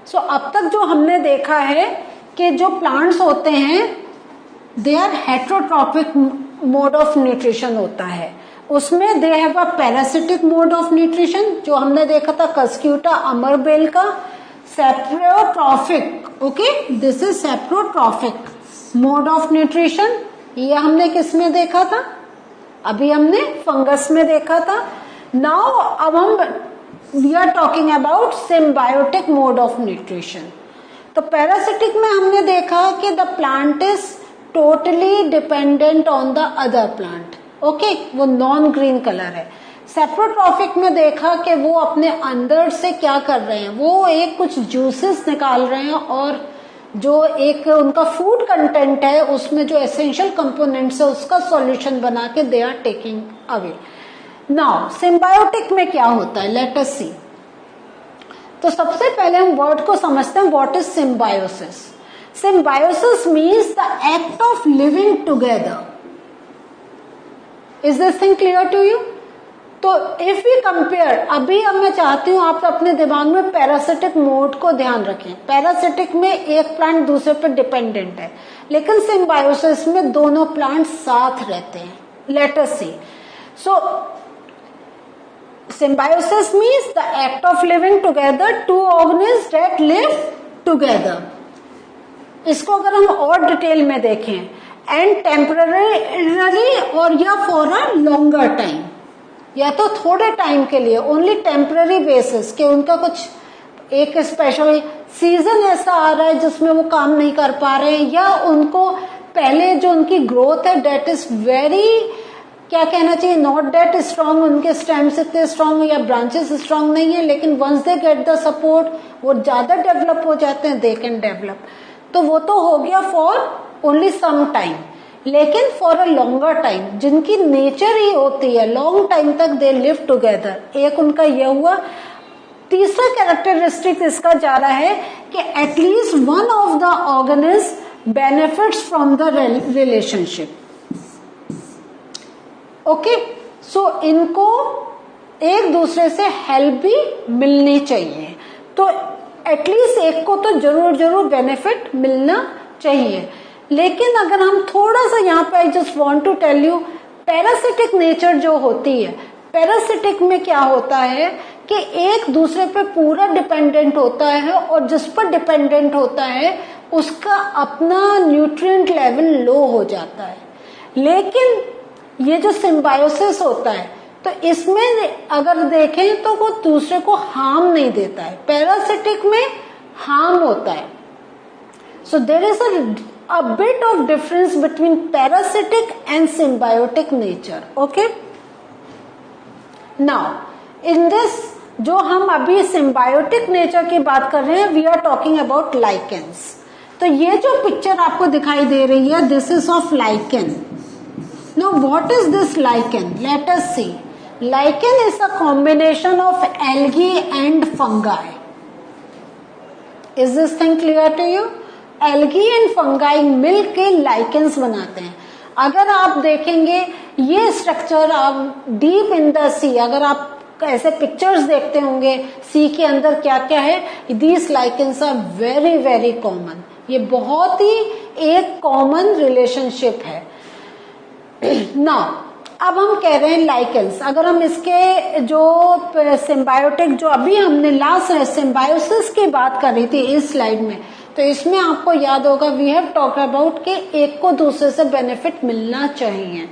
सो अब तक जो हमने देखा है कि जो प्लांट्स होते हैं they are heterotrophic mode of nutrition होता है, उसमें they have a parasitic mode of nutrition जो हमने देखा था कस्क्यूटा अमरबेल का, saprotrophic, okay this is saprotrophic mode of nutrition, ये हमने किस में देखा था, अभी हमने फंगस में देखा था। नाउ अब हम we are talking about symbiotic mode of nutrition. तो पैरासिटिक में हमने देखा कि the plant is totally dependent on the other plant, okay वो नॉन ग्रीन कलर है। सेप्रोट्रॉफिक में देखा कि वो अपने अंदर से क्या कर रहे हैं, वो एक कुछ जूसेस निकाल रहे हैं और जो एक उनका फूड कंटेंट है उसमें जो एसेंशियल कंपोनेंट्स है उसका सॉल्यूशन बना के they are taking away. Now symbiotic में क्या होता है, लेट अस सी। तो सबसे पहले हम वर्ड को समझते हैं, what is symbiosis. Symbiosis means the act of living together. Is this thing clear to you? तो इफ वी कंपेयर, अभी अब मैं चाहती हूं आप अपने दिमाग में पैरासिटिक मोड को ध्यान रखें। पैरासिटिक में एक प्लांट दूसरे पर डिपेंडेंट है, लेकिन सिम्बायोसिस में दोनों प्लांट साथ रहते हैं। Let us see. So symbiosis means the act of living together, two organism that live together. इसको अगर हम और डिटेल में देखें, एंड टेम्पररी और या फॉर अ लॉन्गर टाइम, या तो थोड़े टाइम के लिए, ओनली टेम्पररी बेसिस के उनका कुछ एक स्पेशल सीजन ऐसा आ रहा है जिसमें वो काम नहीं कर पा रहे हैं, या उनको पहले जो उनकी ग्रोथ है डेट इज वेरी, क्या कहना चाहिए, नॉट डेट स्ट्रांग, उनके स्टेम्स इतने स्ट्रांग या ब्रांचेस स्ट्रांग नहीं है, लेकिन once they get the support वो ज्यादा डेवलप हो जाते हैं, दे कैन डेवलप। तो वो तो हो गया फॉर ओनली सम टाइम, लेकिन फॉर अ लॉन्गर टाइम जिनकी नेचर ही होती है लॉन्ग टाइम तक दे लिव टुगेदर, एक उनका यह हुआ। तीसरा कैरेक्टरिस्टिक इसका जा रहा है कि at least one of the organism benefits from the relationship, okay. So इनको एक दूसरे से हेल्प भी मिलनी चाहिए, तो एटलीस्ट एक को तो जरूर बेनिफिट मिलना चाहिए। लेकिन अगर हम थोड़ा सा यहाँ पे, I just want to tell you, parasitic nature जो होती है, पैरासिटिक में क्या होता है कि एक दूसरे पे पूरा डिपेंडेंट होता है, और जिस पर डिपेंडेंट होता है उसका अपना न्यूट्रिएंट लेवल लो हो जाता है। लेकिन ये जो सिम्बायोसिस होता है, तो इसमें अगर देखें तो वो दूसरे को हार्म नहीं देता है, पैरासिटिक में हार्म होता है। So there is a bit of difference between parasitic and symbiotic nature, okay? Now in this, जो हम अभी symbiotic nature की बात कर रहे हैं, we are talking about lichens। तो ये जो पिक्चर आपको दिखाई दे रही है, this is of lichen। Now what is this lichen? Let us see। Lichen is a combination of algae and fungi। Is this thing clear to you? Algae and fungi मिल के lichens बनाते हैं। अगर आप देखेंगे ये स्ट्रक्चर आप deep in the सी, अगर आप ऐसे पिक्चर्स देखते होंगे सी के अंदर क्या क्या है, these lichens are very very common. ये बहुत ही एक कॉमन रिलेशनशिप है। नाउ अब हम कह रहे हैं लाइकेंस, अगर हम इसके जो सिम्बायोटिक जो अभी हमने लास्ट सिम्बायोसिस की बात कर रही थी इस स्लाइड में, तो इसमें आपको याद होगा वी हैव टॉक्ड अबाउट कि एक को दूसरे से बेनिफिट मिलना चाहिए।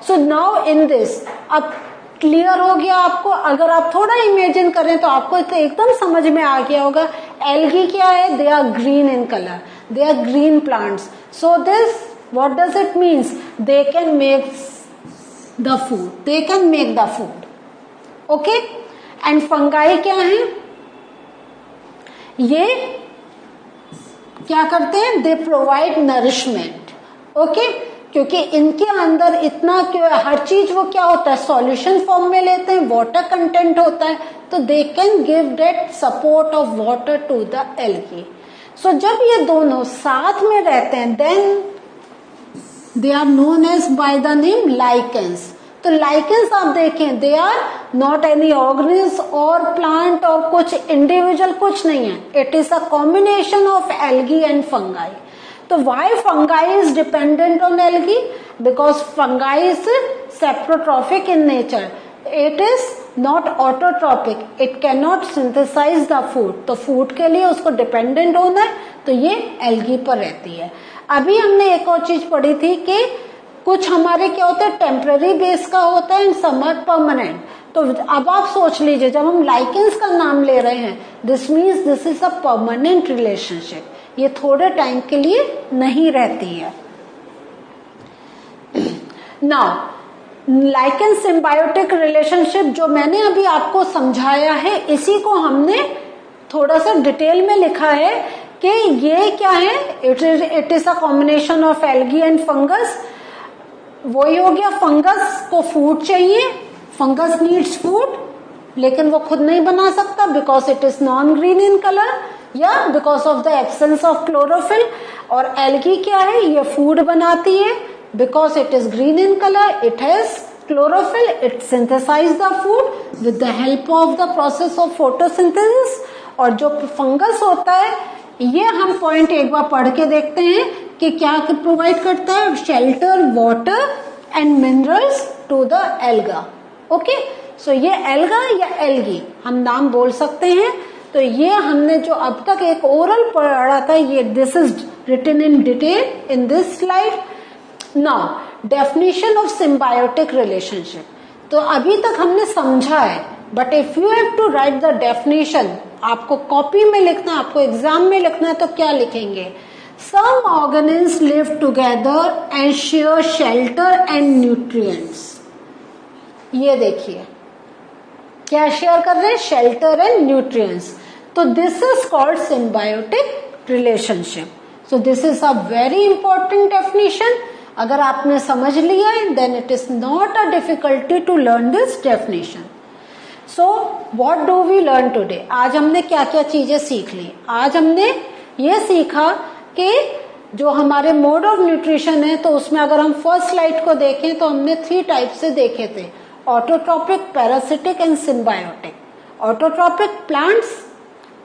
सो नाउ इन दिस, अब क्लियर हो गया आपको। अगर आप थोड़ा इमेजिन करें तो आपको तो एकदम समझ में आ गया होगा। एल्गी क्या है, they are green in colour, they are green plants. So this what does it means, they can make the food, they can make the food, okay. And fungi क्या है, ये क्या करते हैं, दे प्रोवाइड नरिशमेंट, ओके। क्योंकि इनके अंदर इतना क्यों, हर चीज वो क्या होता है सॉल्यूशन फॉर्म में लेते हैं, वाटर कंटेंट होता है, तो they can give that support of water to the algae. So जब ये दोनों साथ में रहते हैं then they are known as by the name lichens. तो तो लाइकेंस आप देखें, they are not any organism और प्लांट और कुछ इंडिविजुअल कुछ नहीं है, it is a combination of algae and fungi. तो why fungi is dependent on algae? Because fungi is saprotrophic in nature, it is not autotrophic, it can not synthesise the food. तो food के लिए उसको dependent होना है, तो ये algae पर रहती है. अभी हमने एक और चीज पढ़ी थी कि कुछ हमारे क्या होता है, टेम्पररी बेस का होता है एंड सम आर परमानेंट. तो अब आप सोच लीजिए, जब हम लाइकेंस का नाम ले रहे हैं, this means this is a permanent relationship, ये थोड़े टाइम के लिए नहीं रहती है. नाउ लाइकेन सिम्बायोटिक रिलेशनशिप जो मैंने अभी आपको समझाया है, इसी को हमने थोड़ा सा डिटेल में लिखा है कि ये क्या है. It is a combination of algae and fungus. वही हो गया, फंगस को फूड चाहिए, फंगस नीड्स फूड, लेकिन वो खुद नहीं बना सकता because it is non green in colour या because of the absence of chlorophyll. और एल्गी क्या है, ये फूड बनाती है because it is green in colour, it has chlorophyll, it synthesize the food with the help of the process of photosynthesis. और जो fungus होता है, ये हम पॉइंट एक बार पढ़ के देखते हैं कि क्या प्रोवाइड करता है, shelter, water and minerals to the alga. Okay, so ये एल्गा या एल्गी हम नाम बोल सकते हैं. तो ये हमने जो अब तक एक ओरल पढ़ा था, ये this is written in detail in this slide. Now definition of symbiotic relationship. तो अभी तक हमने समझा है, but if you have to write the definition, आपको कॉपी में लिखना, आपको एग्जाम में लिखना है, तो क्या लिखेंगे? Some organism live together and share shelter and nutrients. ये देखिए क्या शेयर कर रहे हैं, शेल्टर एंड न्यूट्रिएंट्स. तो this is called symbiotic relationship. So this is a very important definition. अगर आपने समझ लिया है, then it is not a difficulty to learn this definition. So what do we learn today? आज हमने क्या क्या चीजें सीख ली? आज हमने ये सीखा कि जो हमारे मोड ऑफ न्यूट्रिशन है, तो उसमें अगर हम फर्स्ट स्लाइड को देखें तो हमने 3 टाइप से देखे थे, autotrophic, parasitic and symbiotic. Autotrophic plants,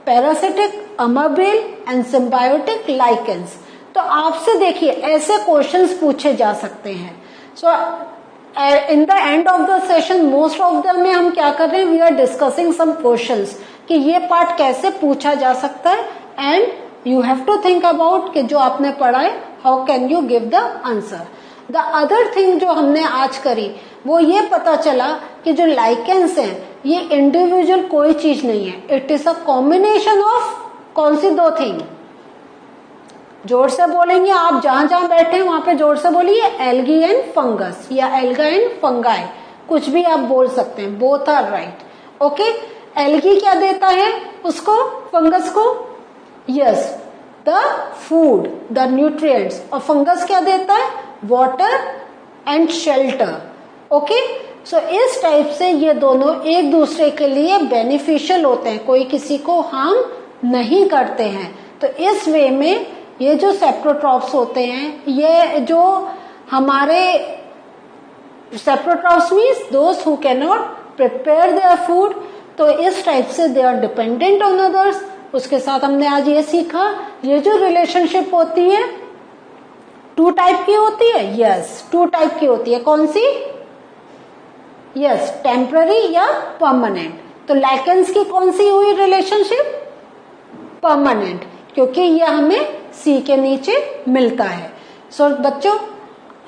parasitic अमाबेल एंड सिम्बायोटिक लाइकेंस. तो आपसे देखिए ऐसे क्वेश्चंस पूछे जा सकते हैं. So in the end of the session most of the में हम क्या कर रहे हैं, we are discussing some questions कि ये पार्ट कैसे पूछा जा सकता है, and you have to think about कि जो आपने पढ़ा है, how can you give the answer. The other thing जो हमने आज करी, वो ये पता चला कि जो लाइकेंस हैं, ये इंडिविजुअल कोई चीज नहीं है, it is a combination of कौन सी 2 थिंग. जोर से बोलेंगे, आप जहां जहां बैठे हैं वहां पे जोर से बोलिए, एल्गी एंड फंगस या एल्गा एंड फंगाई, कुछ भी आप बोल सकते हैं, both are right. Okay, algae क्या देता है उसको, फंगस को? Yes, the food, the nutrients. और फंगस क्या देता है, water and shelter. Okay, so इस टाइप से ये दोनों एक दूसरे के लिए बेनिफिशियल होते हैं, कोई किसी को हार्म नहीं करते हैं. तो इस वे में ये जो सेप्रोट्रॉप्स होते हैं, ये जो हमारे सेप्रोट्रॉप्स मीन्स दोस्त who can not prepare their food, तो इस टाइप से they are dependent on others. उसके साथ हमने आज ये सीखा, ये जो रिलेशनशिप होती है 2 टाइप की होती है. यस, 2 टाइप की होती है. कौन सी? यस, टेम्पररी या परमानेंट. तो लाइकेंस की कौन सी हुई रिलेशनशिप? परमानेंट, क्योंकि ये हमें सी के नीचे मिलता है. सो बच्चों,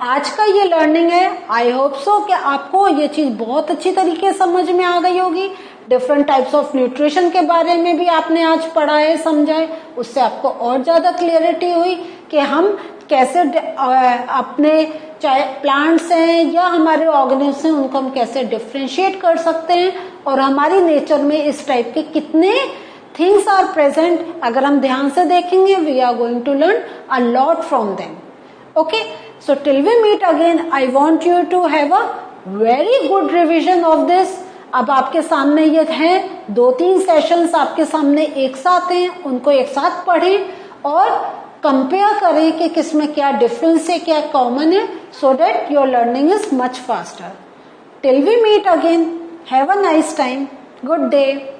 आज का ये लर्निंग है, आई होप सो कि आपको ये चीज बहुत अच्छी तरीके से समझ में आ गई होगी. डिफरेंट टाइप्स ऑफ न्यूट्रिशन के बारे में भी आपने आज पढ़ा है, समझा है, उससे आपको और ज्यादा क्लियरिटी हुई कि हम कैसे अपने, चाहे प्लांट्स हैं या हमारे ऑर्गेनिज्म हैं, उनको हम कैसे डिफ्रेंशिएट कर सकते हैं, और हमारी नेचर में इस टाइप के कितने थिंग्स आर प्रेजेंट. अगर हम ध्यान से देखेंगे, we are going to learn a lot from them. Okay, so till we meet again, I want you to have a very good revision of this. अब आपके सामने ये हैं 2-3 सेशंस आपके सामने एक साथ हैं, उनको एक साथ पढ़ें और कंपेयर करें कि किसमें क्या डिफरेंस है, क्या कॉमन है, so that your learning is much faster. Till we meet again, have a nice time. Good day.